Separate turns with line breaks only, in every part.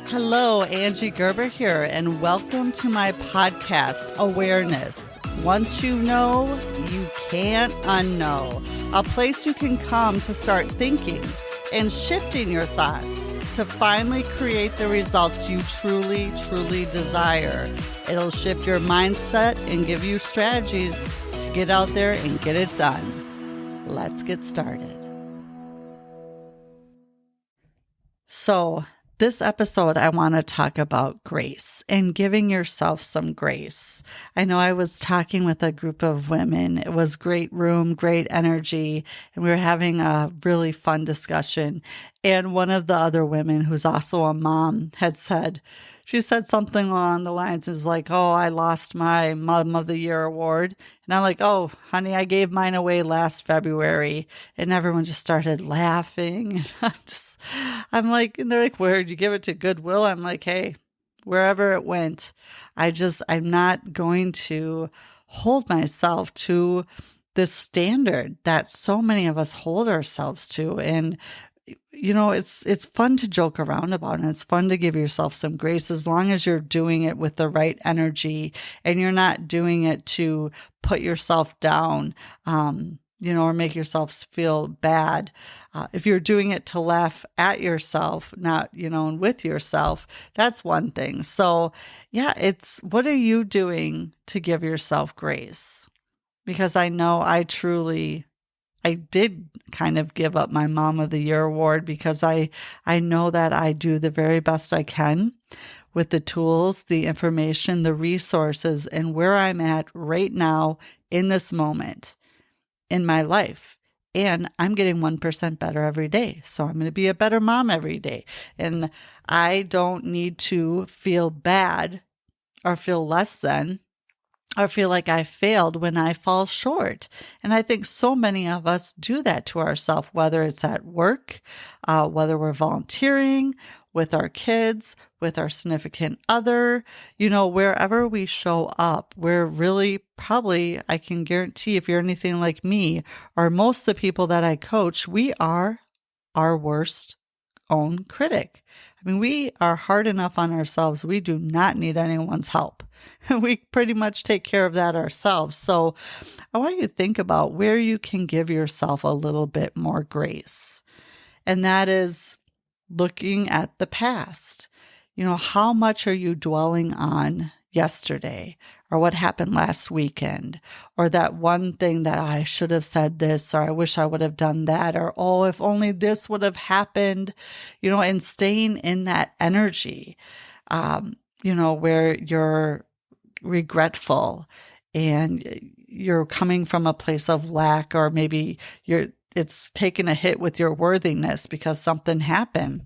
Hello, Angie Gerber here, and welcome to my podcast, Awareness. Once you know, you can't unknow. A place you can come to start thinking and shifting your thoughts to finally create the results you truly, truly desire. It'll shift your mindset and give you strategies to get out there and get it done. Let's get started. So, this episode, I want to talk about grace and giving yourself some grace. I know I was talking with a group of women. It was great room, great energy, and we were having a really fun discussion. And one of the other women, who's also a mom, she said something along the lines is like, "Oh, I lost my Mom of the Year award." And I'm like, "Oh, honey, I gave mine away last February." And everyone just started laughing. And I'm like, and they're like, "Where'd you give it to? Goodwill?" I'm like, "Hey, wherever it went, I'm not going to hold myself to this standard that so many of us hold ourselves to." And it's fun to joke around about, and it's fun to give yourself some grace as long as you're doing it with the right energy and you're not doing it to put yourself down, or make yourself feel bad. If you're doing it to laugh at yourself, not, and with yourself, that's one thing. So yeah, what are you doing to give yourself grace? Because I know I did kind of give up my Mom of the Year award because I know that I do the very best I can with the tools, the information, the resources, and where I'm at right now in this moment in my life. And I'm getting 1% better every day. So I'm going to be a better mom every day. And I don't need to feel bad or feel less than or feel like I failed when I fall short. And I think so many of us do that to ourselves, whether it's at work, whether we're volunteering, with our kids, with our significant other, wherever we show up, we're really probably, I can guarantee if you're anything like me, or most of the people that I coach, we are our worst own critic. I mean, we are hard enough on ourselves. We do not need anyone's help. We pretty much take care of that ourselves. So I want you to think about where you can give yourself a little bit more grace. And that is looking at the past. How much are you dwelling on yesterday, or what happened last weekend, or that one thing that I should have said this, or I wish I would have done that, or, oh, if only this would have happened, and staying in that energy, where you're regretful and you're coming from a place of lack, or maybe it's taken a hit with your worthiness because something happened.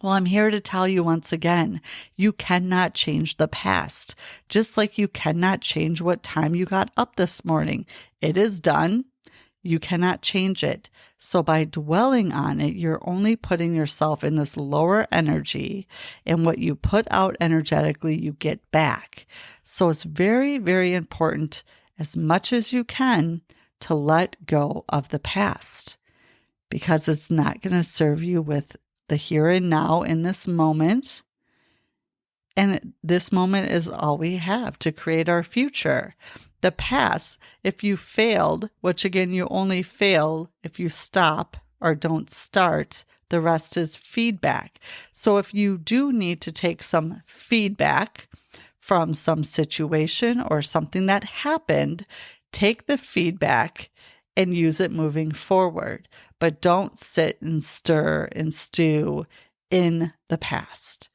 Well, I'm here to tell you once again, you cannot change the past, just like you cannot change what time you got up this morning. It is done. You cannot change it. So by dwelling on it, you're only putting yourself in this lower energy, and what you put out energetically, you get back. So it's very, very important, as much as you can, to let go of the past, because it's not going to serve you with the here and now in this moment. And this moment is all we have to create our future. The past, if you failed, which again, you only fail if you stop or don't start, the rest is feedback. So if you do need to take some feedback from some situation or something that happened, take the feedback and use it moving forward. But don't sit and stir and stew in the past,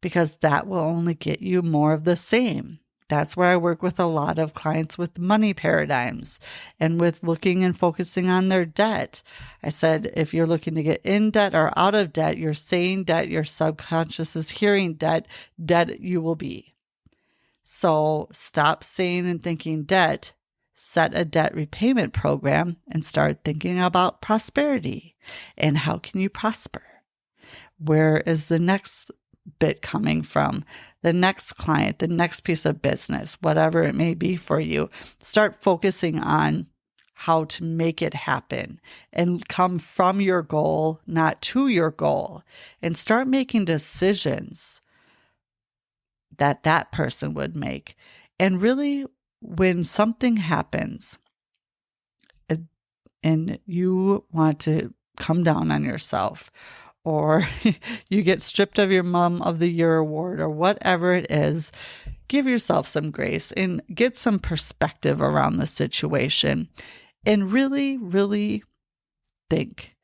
because that will only get you more of the same. That's where I work with a lot of clients with money paradigms and with looking and focusing on their debt. I said, if you're looking to get in debt or out of debt, you're saying debt, your subconscious is hearing debt, debt you will be. So stop saying and thinking debt. Set a debt repayment program and start thinking about prosperity and how can you prosper? Where is the next bit coming from? The next client, the next piece of business, whatever it may be for you. Start focusing on how to make it happen and come from your goal, not to your goal, and start making decisions that that person would make. And really, when something happens and you want to come down on yourself, or you get stripped of your Mom of the Year award, or whatever it is, give yourself some grace and get some perspective around the situation. And really, really think,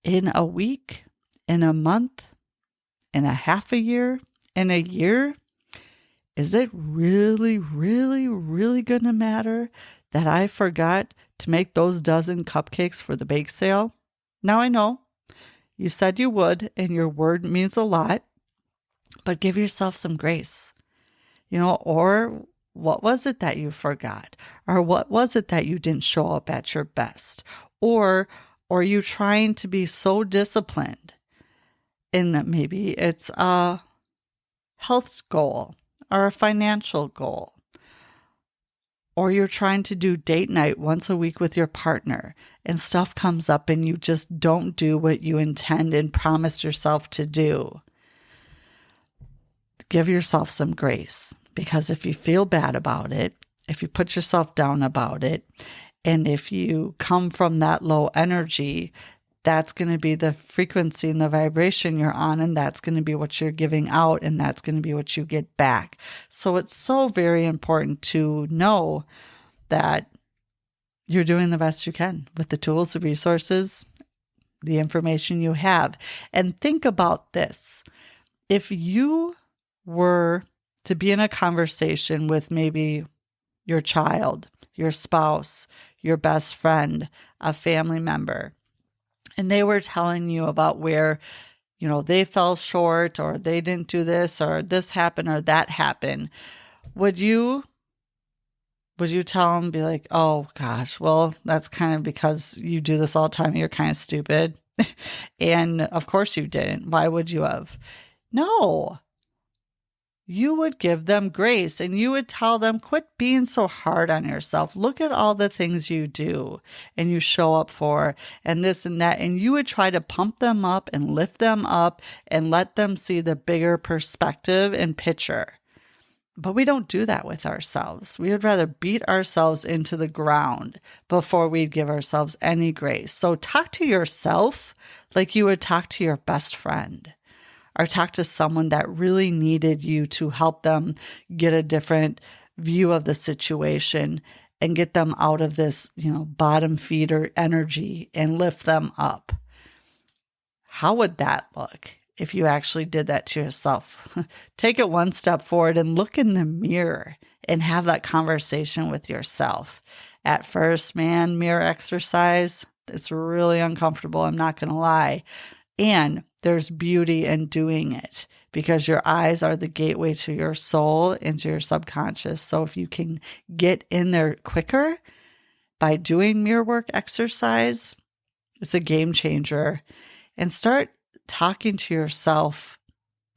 in a week, in a month, in a half a year, in a year, is it really, really, really going to matter that I forgot to make those dozen cupcakes for the bake sale? Now I know you said you would, and your word means a lot, but give yourself some grace. Or what was it that you forgot? Or what was it that you didn't show up at your best? Or are you trying to be so disciplined? And maybe it's a health goal or a financial goal. Or you're trying to do date night once a week with your partner and stuff comes up and you just don't do what you intend and promise yourself to do. Give yourself some grace, because if you feel bad about it, if you put yourself down about it, and if you come from that low energy, that's going to be the frequency and the vibration you're on, and that's going to be what you're giving out, and that's going to be what you get back. So it's so very important to know that you're doing the best you can with the tools, the resources, the information you have. And think about this. If you were to be in a conversation with maybe your child, your spouse, your best friend, a family member, and they were telling you about where, they fell short, or they didn't do this, or this happened, or that happened, would you tell them, be like, oh gosh, well, that's kind of because you do this all the time, you're kind of stupid? And of course you didn't. Why would you have? No. You would give them grace, and you would tell them, quit being so hard on yourself. Look at all the things you do and you show up for, and this and that. And you would try to pump them up and lift them up and let them see the bigger perspective and picture. But we don't do that with ourselves. We would rather beat ourselves into the ground before we'd give ourselves any grace. So talk to yourself like you would talk to your best friend, or talk to someone that really needed you to help them get a different view of the situation and get them out of this, bottom feeder energy and lift them up. How would that look if you actually did that to yourself? Take it one step forward and look in the mirror and have that conversation with yourself. At first, man, mirror exercise, it's really uncomfortable. I'm not going to lie. And there's beauty in doing it, because your eyes are the gateway to your soul and to your subconscious. So if you can get in there quicker by doing mirror work exercise, it's a game changer. And start talking to yourself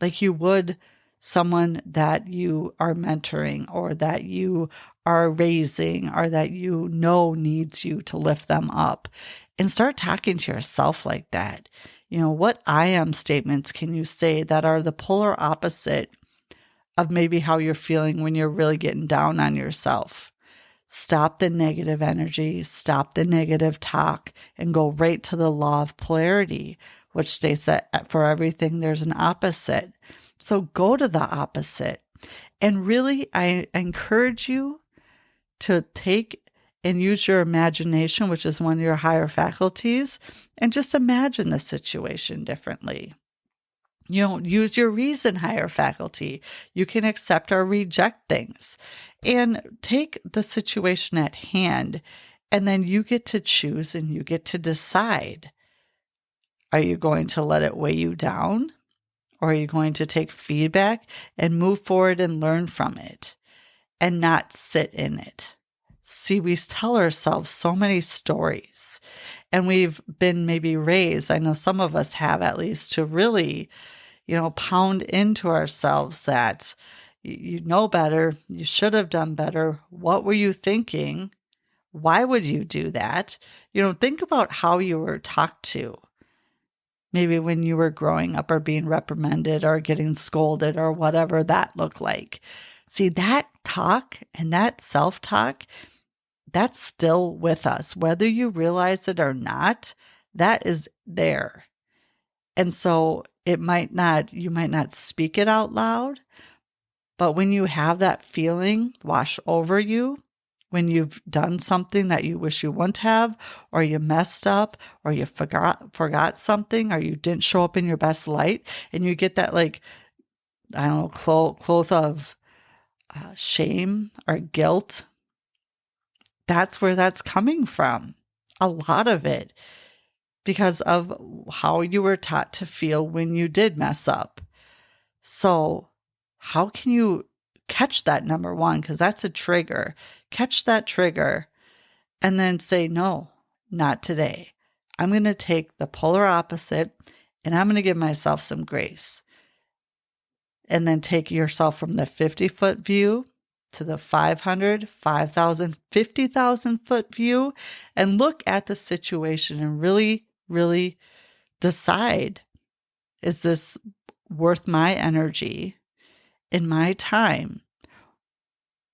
like you would someone that you are mentoring, or that you are raising, or that needs you to lift them up. And start talking to yourself like that. What I am statements can you say that are the polar opposite of maybe how you're feeling when you're really getting down on yourself? Stop the negative energy, stop the negative talk, and go right to the law of polarity, which states that for everything there's an opposite. So go to the opposite. And really, I encourage you to take and use your imagination, which is one of your higher faculties, and just imagine the situation differently. Use your reason higher faculty. You can accept or reject things, and take the situation at hand, and then you get to choose and you get to decide. Are you going to let it weigh you down, or are you going to take feedback and move forward and learn from it and not sit in it? See, we tell ourselves so many stories, and we've been maybe raised, I know some of us have at least, to really, pound into ourselves that you know better, you should have done better, what were you thinking, Why would you do that? Think about how you were talked to. Maybe when you were growing up or being reprimanded or getting scolded or whatever that looked like. See, that talk and that self-talk, that's still with us. Whether you realize it or not, that is there. And so you might not speak it out loud, but when you have that feeling wash over you, when you've done something that you wish you wouldn't have, or you messed up, or you forgot something, or you didn't show up in your best light, and you get that cloth of shame or guilt, that's where that's coming from. A lot of it, because of how you were taught to feel when you did mess up. So how can you catch that, number one? Because that's a trigger. Catch that trigger and then say, no, not today. I'm going to take the polar opposite and I'm going to give myself some grace. And then take yourself from the 50-foot view to the 500, 5,000, 50,000 foot view and look at the situation and really, really decide, is this worth my energy and my time?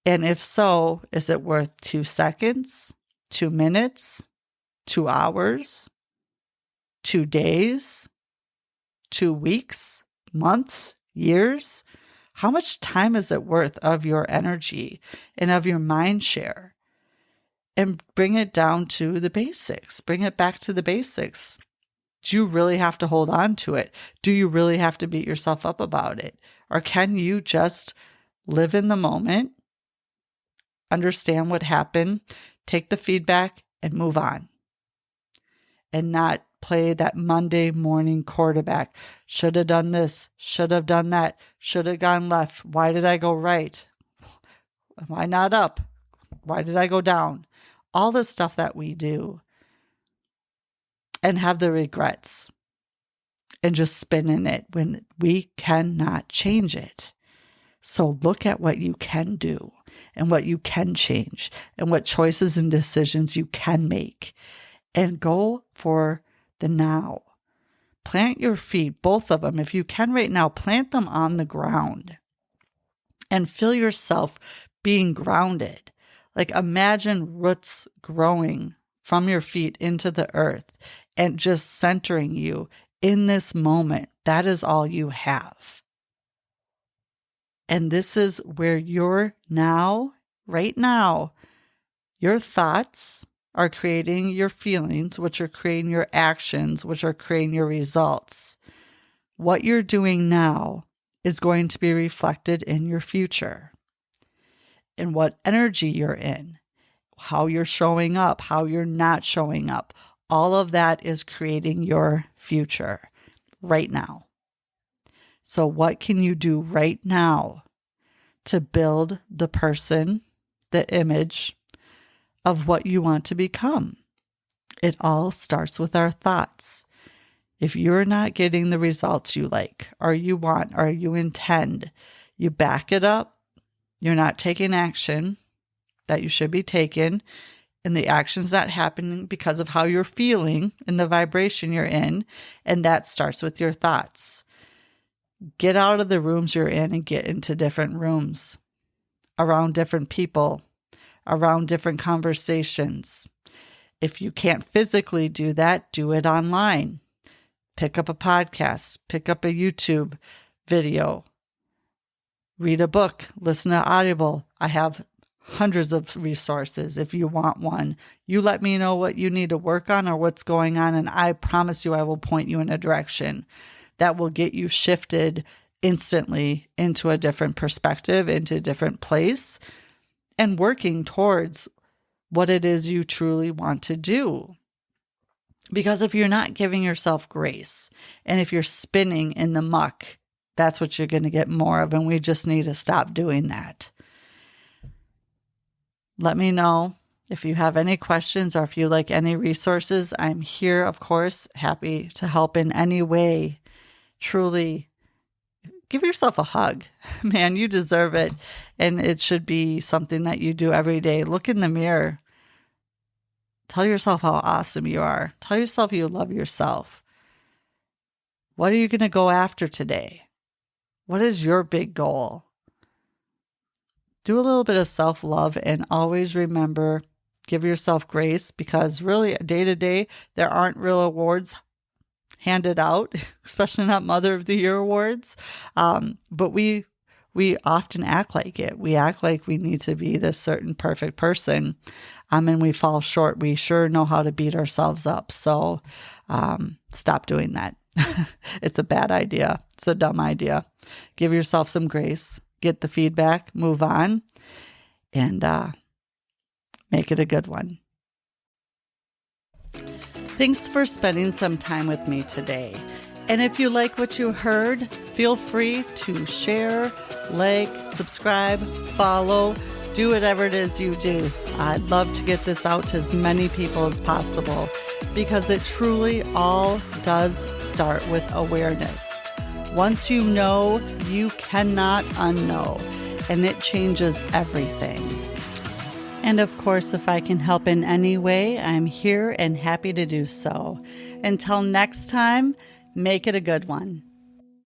And if so, is it worth 2 seconds, 2 minutes, 2 hours, 2 days, 2 weeks, months, years? How much time is it worth of your energy and of your mind share? And bring it down to the basics. Bring it back to the basics. Do you really have to hold on to it? Do you really have to beat yourself up about it? Or can you just live in the moment, understand what happened, take the feedback, and move on? And not play that Monday morning quarterback. Should have done this, should have done that, should have gone left. Why did I go right? Why not up? Why did I go down? All the stuff that we do. And have the regrets. And just spin in it when we cannot change it. So look at what you can do and what you can change and what choices and decisions you can make. And go for the now. Plant your feet, both of them. If you can right now, plant them on the ground and feel yourself being grounded. Like imagine roots growing from your feet into the earth and just centering you in this moment. That is all you have. And this is where you're now, right now, your thoughts are creating your feelings, which are creating your actions, which are creating your results. What you're doing now is going to be reflected in your future. And what energy you're in, how you're showing up, how you're not showing up. All of that is creating your future right now. So what can you do right now to build the person, the image of what you want to become? It all starts with our thoughts. If you're not getting the results you like, or you want, or you intend, you back it up. You're not taking action that you should be taking, and the action's not happening because of how you're feeling and the vibration you're in, and that starts with your thoughts. Get out of the rooms you're in and get into different rooms, around different people, around different conversations. If you can't physically do that, do it online. Pick up a podcast, pick up a YouTube video, read a book, listen to Audible. I have hundreds of resources. If you want one, you let me know what you need to work on or what's going on, and I promise you I will point you in a direction that will get you shifted instantly into a different perspective, into a different place, and working towards what it is you truly want to do. Because if you're not giving yourself grace, and if you're spinning in the muck, that's what you're going to get more of, and we just need to stop doing that. Let me know if you have any questions or if you like any resources. I'm here, of course, happy to help in any way. Truly, give yourself a hug. Man, you deserve it. And it should be something that you do every day. Look in the mirror. Tell yourself how awesome you are. Tell yourself you love yourself. What are you going to go after today? What is your big goal? Do a little bit of self-love and always remember, give yourself grace, because really day to day, there aren't real awards handed out, especially not Mother of the Year awards. But we often act like it. We act like we need to be this certain perfect person, and we fall short. We sure know how to beat ourselves up. So stop doing that. It's a bad idea. It's a dumb idea. Give yourself some grace. Get the feedback. Move on. And make it a good one. Thanks for spending some time with me today. And if you like what you heard, feel free to share, like, subscribe, follow, do whatever it is you do. I'd love to get this out to as many people as possible, because it truly all does start with awareness. Once you know, you cannot unknow, and it changes everything. And of course, if I can help in any way, I'm here and happy to do so. Until next time, make it a good one.